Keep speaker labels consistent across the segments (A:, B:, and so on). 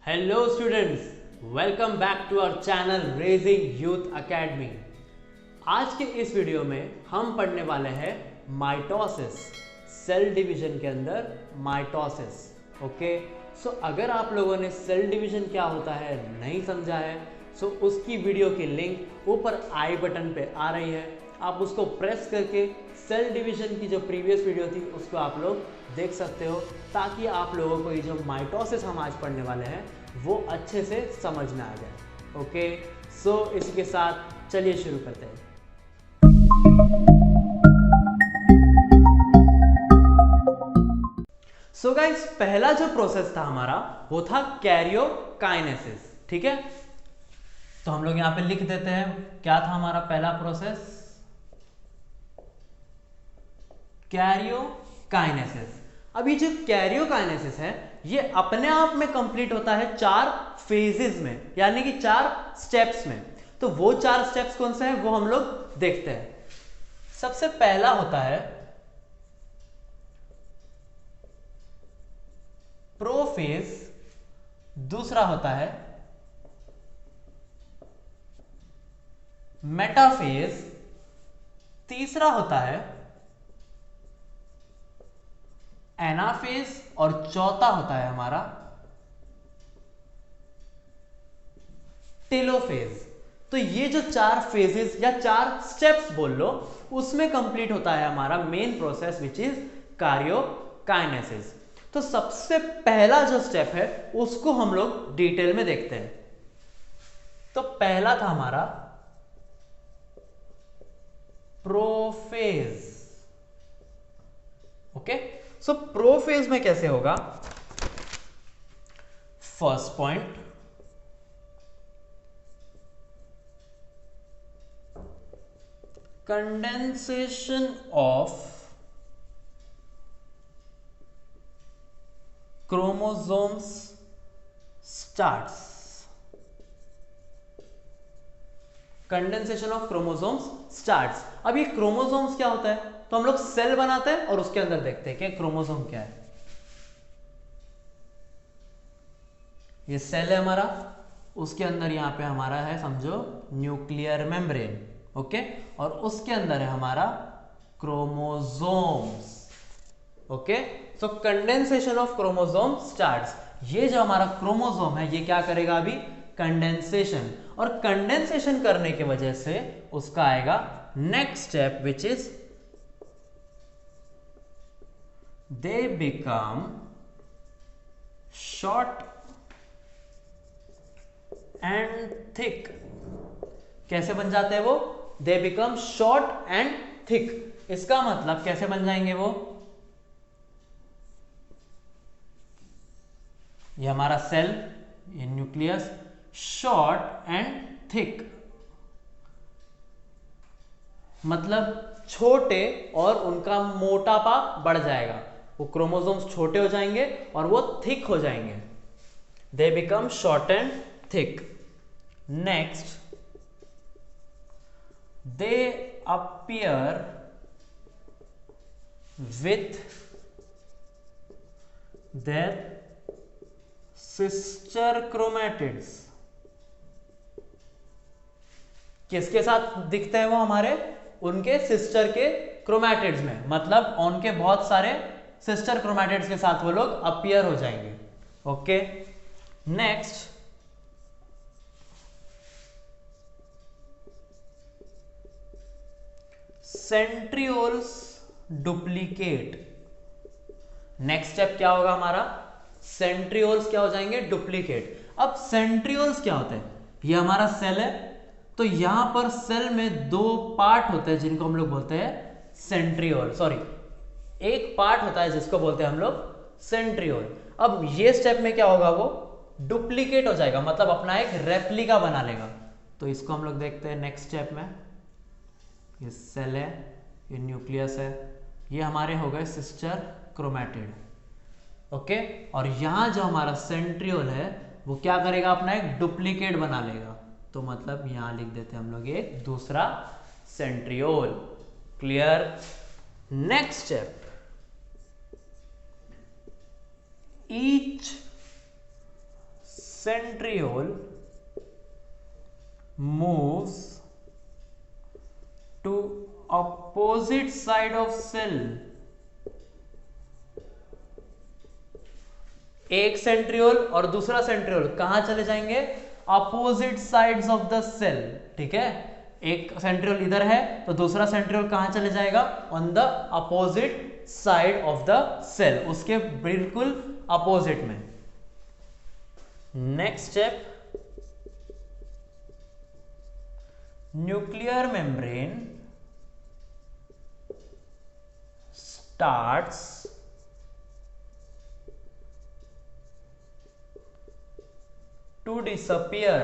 A: Hello students, welcome back to our channel Raising Youth Academy. आज के इस video में हम पढ़ने वाले हैं माइटोसिस, सेल डिवीजन के अंदर माइटोसिस। ओके, सो अगर आप लोगों ने सेल डिवीजन क्या होता है नहीं समझा है, सो उसकी वीडियो की लिंक ऊपर आई बटन पे आ रही है, आप उसको प्रेस करके सेल डिवीजन की जो प्रीवियस वीडियो थी उसको आप लोग देख सकते हो, ताकि आप लोगों को ये जो माइटोसिस हम आज पढ़ने वाले हैं वो अच्छे से समझ में आ जाए। ओके, सो इसी के साथ चलिए शुरू करते हैं। सो गाइस, पहला जो प्रोसेस था हमारा वो था कैरियोकाइनेसिस। ठीक है, तो हम लोग यहां पे लिख देते हैं क्या था हमारा पहला प्रोसेस, कैरियोकाइनेसिस। अब ये जो कैरियोकाइनेसिस है ये अपने आप में कंप्लीट होता है 4 फेजेस में, यानी कि 4 स्टेप्स में। तो वो 4 स्टेप्स कौन से हैं वो हम लोग देखते हैं। सबसे पहला होता है प्रोफेज, दूसरा होता है मेटाफेज, तीसरा होता है एनाफेज और चौथा होता है हमारा टेलोफेज। तो ये जो 4 फेजेस या 4 स्टेप्स बोल लो, उसमें कंप्लीट होता है हमारा main process which is karyokinesis. तो सबसे पहला जो स्टेप है उसको हम लोग डिटेल में देखते हैं। तो पहला था हमारा प्रोफेज। ओके, सो प्रोफेज में कैसे होगा, first point condensation of chromosomes starts. Condensation of chromosomes starts. अब ये क्रोमोसोम्स क्या होता है, तो हम लोग सेल बनाते हैं और उसके अंदर देखते हैं कि क्रोमोसोम क्या है। ये सेल है हमारा, उसके अंदर यहां पे हमारा है समझो न्यूक्लियर मेम्ब्रेन। ओके, और उसके अंदर है हमारा chromosomes. Okay, so condensation of chromosome starts. ये जो हमारा क्रोमोसोम है ये क्या करेगा अभी, कंडेंसेशन, और कंडेंसेशन करने की वजह से उसका आएगा next step which is they become short and thick. कैसे बन जाते हैं वो, they become short and thick. इसका मतलब कैसे बन जाएंगे वो, ये हमारा सेल, ये न्यूक्लियस, शॉर्ट एंड थिक मतलब छोटे और उनका मोटापा बढ़ जाएगा। वो क्रोमोसोम्स छोटे हो जाएंगे और वो थिक हो जाएंगे। They become short and thick. Next, they appear with their sister chromatids। किसके साथ दिखते हैं वो हमारे, उनके सिस्टर के क्रोमैटिड्स में, मतलब उनके बहुत सारे सिस्टर क्रोमैटिड्स के साथ वो लोग अपीयर हो जाएंगे। Okay, next, centrioles duplicate. Next step क्या होगा हमारा, सेंट्रियोल्स क्या हो जाएंगे, डुप्लीकेट। अब सेंट्रियोल्स क्या होते हैं, ये हमारा सेल है, तो यहां पर सेल में 2 पार्ट होते हैं जिनको हम लोग बोलते हैं सेंट्रियोल, सॉरी एक पार्ट होता है जिसको बोलते हैं हम लोग सेंट्रियोल। अब ये स्टेप में क्या होगा, वो डुप्लीकेट हो जाएगा, मतलब अपना एक रेप्लिका बना लेगा। तो इसको हम लोग देखते हैं नेक्स्ट स्टेप में। ये सेल है, ये न्यूक्लियस है, ये हमारे हो गए सिस्टर क्रोमैटिड। ओके, और यहां जो हमारा सेंट्रियोल है वो क्या करेगा, अपना एक डुप्लीकेट बना लेगा। तो मतलब यहां लिख देते हैं हम लोग एक दूसरा centriole. Clear. Next step, each centriole moves to opposite side of cell, एक सेंट्रियोल और दूसरा सेंट्रियोल कहां चले जाएंगे? Opposite sides of the cell. ठीक है, एक सेंट्रियोल इधर है तो दूसरा सेंट्रियोल कहां चले जाएगा? On the opposite side of the cell, उसके बिल्कुल अपोजिट में। Next step, nuclear membrane starts to disappear।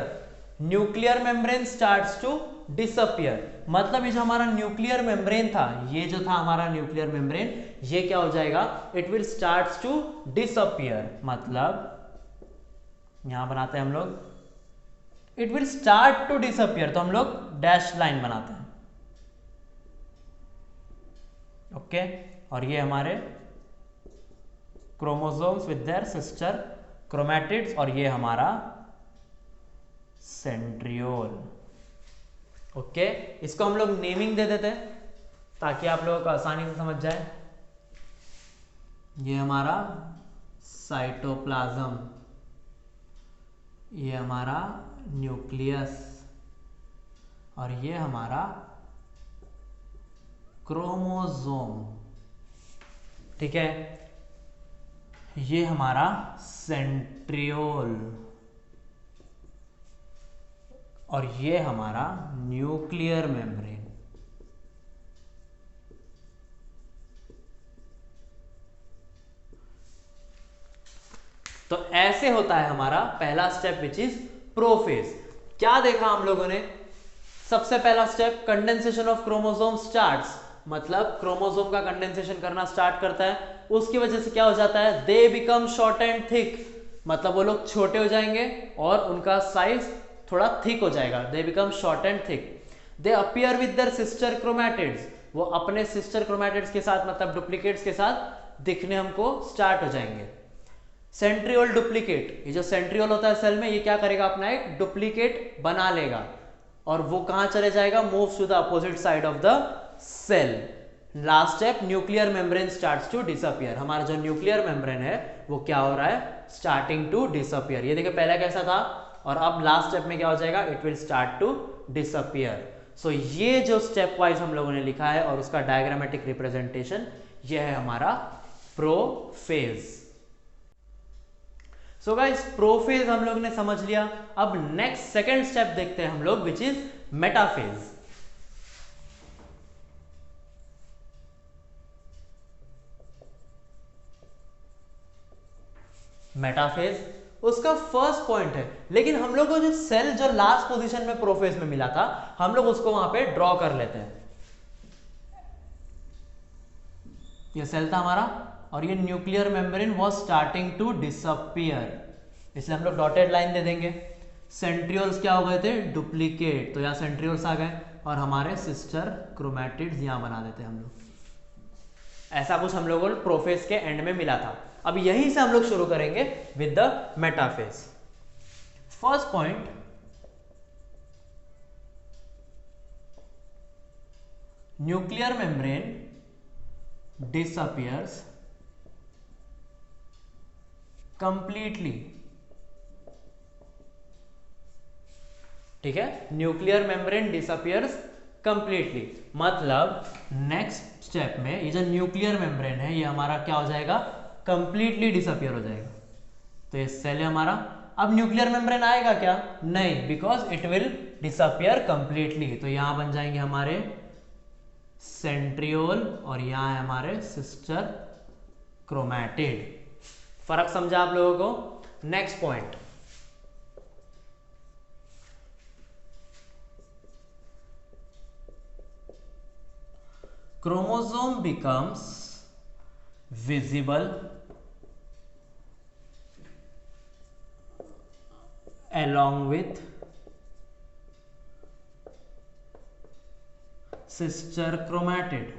A: Nuclear membrane starts to disappear, मतलब ये जो हमारा न्यूक्लियर मेम्ब्रेन था, ये जो था हमारा न्यूक्लियर मेम्ब्रेन, ये क्या हो जाएगा? It will starts to disappear. मतलब यहां बनाते हैं हम लोग, it will start to disappear, तो हम लोग डैश लाइन बनाते हैं। ओके, और ये हमारे chromosomes with their sister chromatids, और ये हमारा सेंट्रियोल। ओके, इसको हम लोग नेमिंग दे देते हैं ताकि आप लोगों को आसानी से समझ जाए। ये हमारा साइटोप्लाज्म, ये हमारा न्यूक्लियस, और ये हमारा क्रोमोसोम। ठीक है, ये हमारा सेंट्रियोल, और ये हमारा न्यूक्लियर मेम्ब्रेन। तो ऐसे होता है हमारा पहला स्टेप विच इज प्रोफेज। क्या देखा हम लोगों ने? सबसे पहला step, condensation of chromosome starts, मतलब क्रोमोसोम का कंडेंसेशन करना स्टार्ट करता है। उसकी वजह से क्या हो जाता है? They become short and thick, मतलब वो लोग छोटे हो जाएंगे और उनका साइज थोड़ा थिक हो जाएगा। They become short and thick. They appear with their sister chromatids, वो अपने सिस्टर क्रोमैटिड्स के साथ, मतलब डुप्लीकेट्स के साथ दिखने हमको स्टार्ट हो जाएंगे। सेंट्रियोल डुप्लीकेट, ये जो सेंट्रियोल होता है सेल में, ये क्या करेगा? अपना एक डुप्लीकेट बना लेगा, और वो कहां चले जाएगा? Moves to the opposite side of the cell. Last step, nuclear membrane starts to disappear. हमारा जो न्यूक्लियर मेम्ब्रेन है वो क्या हो रहा है? Starting to disappear. ये देखिए पहले कैसा था, और अब लास्ट स्टेप में क्या हो जाएगा? It will start to disappear. So ये जो स्टेप वाइज हम लोगों ने लिखा है और उसका डायग्रामेटिक रिप्रेजेंटेशन, ये है हमारा प्रोफेज। सो गाइस, प्रोफेज हम लोग ने समझ लिया। अब नेक्स्ट सेकेंड स्टेप देखते हैं हम लोग, विच इज मेटाफेज। मेटाफेज उसका फर्स्ट पॉइंट है, लेकिन हम लोग को जो सेल जो लास्ट पोजीशन में प्रोफेज में मिला था, हम लोग उसको वहां पे ड्रॉ कर लेते हैं। ये सेल था हमारा, और ये nuclear membrane was starting to disappear, इसलिए हम लोग डॉटेड लाइन दे देंगे। सेंट्रियोल्स क्या हो गए थे? डुप्लीकेट, तो यहाँ सेंट्रियोल्स आ गए, और हमारे सिस्टर क्रोमैटिड्स यहाँ बना देते हैं हम लोग। ऐसा कुछ हम लोगों को प्रोफेज के एंड में मिला था। अब यहीं से हम लोग शुरू करेंगे with the metaphase. First point, nuclear membrane disappears completely। ठीक है, न्यूक्लियर मेम्ब्रेन डिसअपियर्स कंप्लीटली, मतलब नेक्स्ट स्टेप में ये जो न्यूक्लियर मेम्ब्रेन है, ये हमारा क्या हो जाएगा? कंप्लीटली डिसअपियर हो जाएगा। तो ये सेल है हमारा। अब न्यूक्लियर मेम्ब्रेन आएगा क्या? नहीं, because it will disappear completely. तो यहां बन जाएंगे हमारे सेंट्रियोल, और यहां है हमारे सिस्टर क्रोमैटिड। फर्क समझा आप लोगों को? Next point, chromosome becomes visible along with sister chromatid।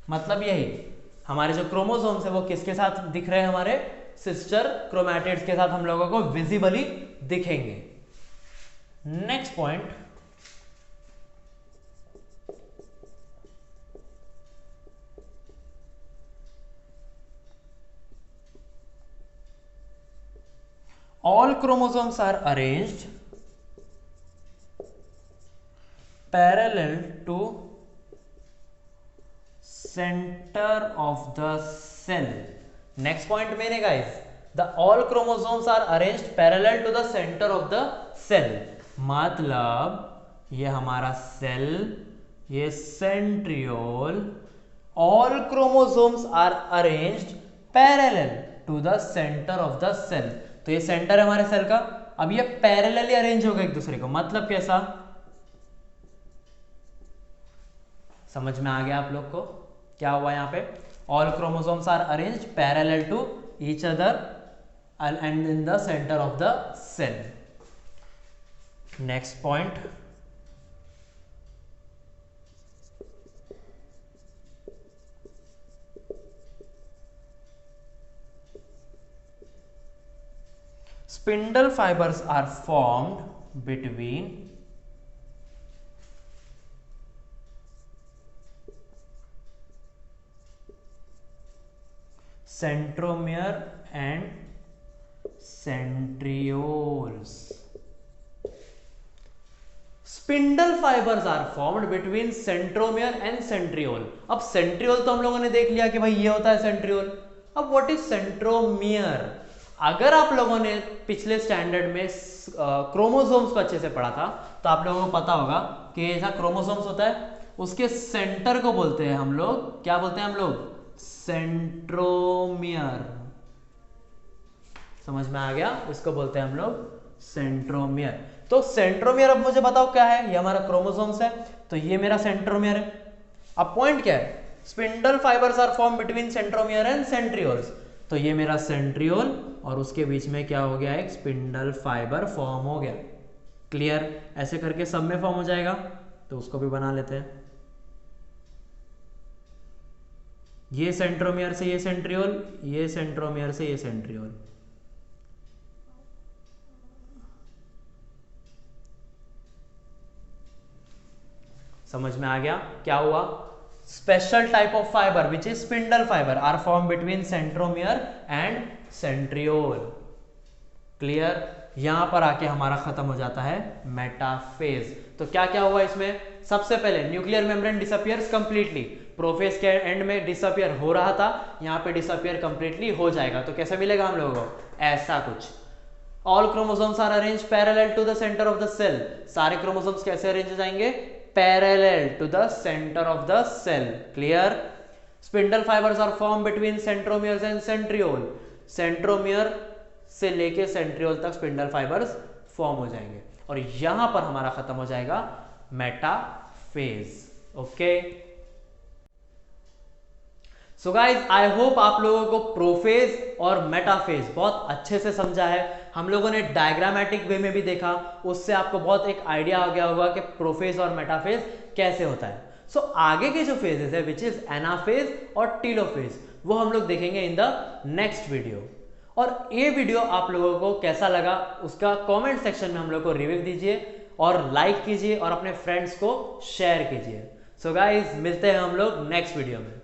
A: मतलब यही, हमारे जो क्रोमोसोम्स है वो किसके साथ दिख रहे हैं? हमारे सिस्टर क्रोमैटिड्स के साथ हम लोगों को विजिबली दिखेंगे। Next point, all chromosomes are arranged parallel to center of the cell. Next point मेरे guys, the all chromosomes are arranged parallel to the center of the cell. मतलब ये हमारा सेल, ये centriole, all chromosomes are arranged parallel to the center of the cell. तो ये centre है हमारे cell का, अब ये पैरेलली अरेंज होगा एक दूसरे को, मतलब कैसा, समझ में आ गया आप लोग को क्या हुआ यहाँ पे? All chromosomes are arranged parallel to each other and in the centre of the cell. Next point, spindle fibers are formed between centromere and centrioles. Spindle fibres are formed between centromere and centriole. अब centriole तो हम लोगों ने देख लिया कि भाई ये होता है सेंट्रियोल। अब व्हाट इज सेंट्रोमियर? अगर आप लोगों ने पिछले स्टैंडर्ड में क्रोमोसोम्स को अच्छे से पढ़ा था तो आप लोगों को पता होगा कि ऐसा क्रोमोसोम्स होता है, उसके सेंटर को बोलते हैं हम लोग, क्या बोलते हैं हम लोग? सेंट्रोमियर। समझ में आ गया? इसको बोलते हैं हम लोग सेंट्रोमियर। तो सेंट्रोमियर, अब मुझे बताओ क्या है? ये हमारा क्रोमोसोम्स है, तो ये मेरा सेंट्रोमियर है। अब पॉइंट क्या है? Spindle fibres are form between centromere and centrioles. तो ये मेरा सेंट्रियोल और उसके बीच में क्या हो गया? एक स्पिंडल फाइबर फॉर्म हो गया। क्लियर? ऐसे करके सब में फॉर्म हो जाएगा, तो उसको भी बना लेते हैं। ये सेंट्रोमियर से ये सेंट्रियोल, ये सेंट्रोमियर से ये सेंट्रियोल। समझ में आ गया क्या हुआ? Special type of fibre which is spindle fibre are form between centromere and centriole. Clear? यहां पर आके हमारा खत्म हो जाता है मेटाफेज। तो क्या क्या हुआ इसमें? सबसे पहले nuclear membrane disappears completely. Prophase के एंड में डिसअपियर हो रहा था, यहां पे डिसअपियर कंप्लीटली हो जाएगा। तो कैसे मिलेगा हम लोगों को? ऐसा कुछ। All chromosomes are arrange parallel to the centre of the cell. सारे क्रोमोसोम्स कैसे अरेंज हो जाएंगे? Parallel to the centre of the cell. Clear? Spindle fibres are form between centromere and centriole. Centromere से लेके सेंट्रियोल तक spindle fibres form हो जाएंगे और यहां पर हमारा खत्म हो जाएगा metaphase. Okay, so guys I hope आप लोगों को प्रोफेज और मेटाफेज बहुत अच्छे से समझा है। हम लोगों ने डायग्रामेटिक वे में भी देखा, उससे आपको बहुत एक आइडिया आ गया होगा कि प्रोफेज और मेटाफेज कैसे होता है। सो आगे के जो फेजेस है विच इज एनाफेज और टीलोफेज, वो हम लोग देखेंगे इन द नेक्स्ट वीडियो। और ये वीडियो आप लोगों को कैसा लगा उसका कमेंट सेक्शन में हम लोग को रिव्यू दीजिए और लाइक कीजिए और अपने फ्रेंड्स को शेयर कीजिए। सो गाइज मिलते हैं हम लोग नेक्स्ट वीडियो में।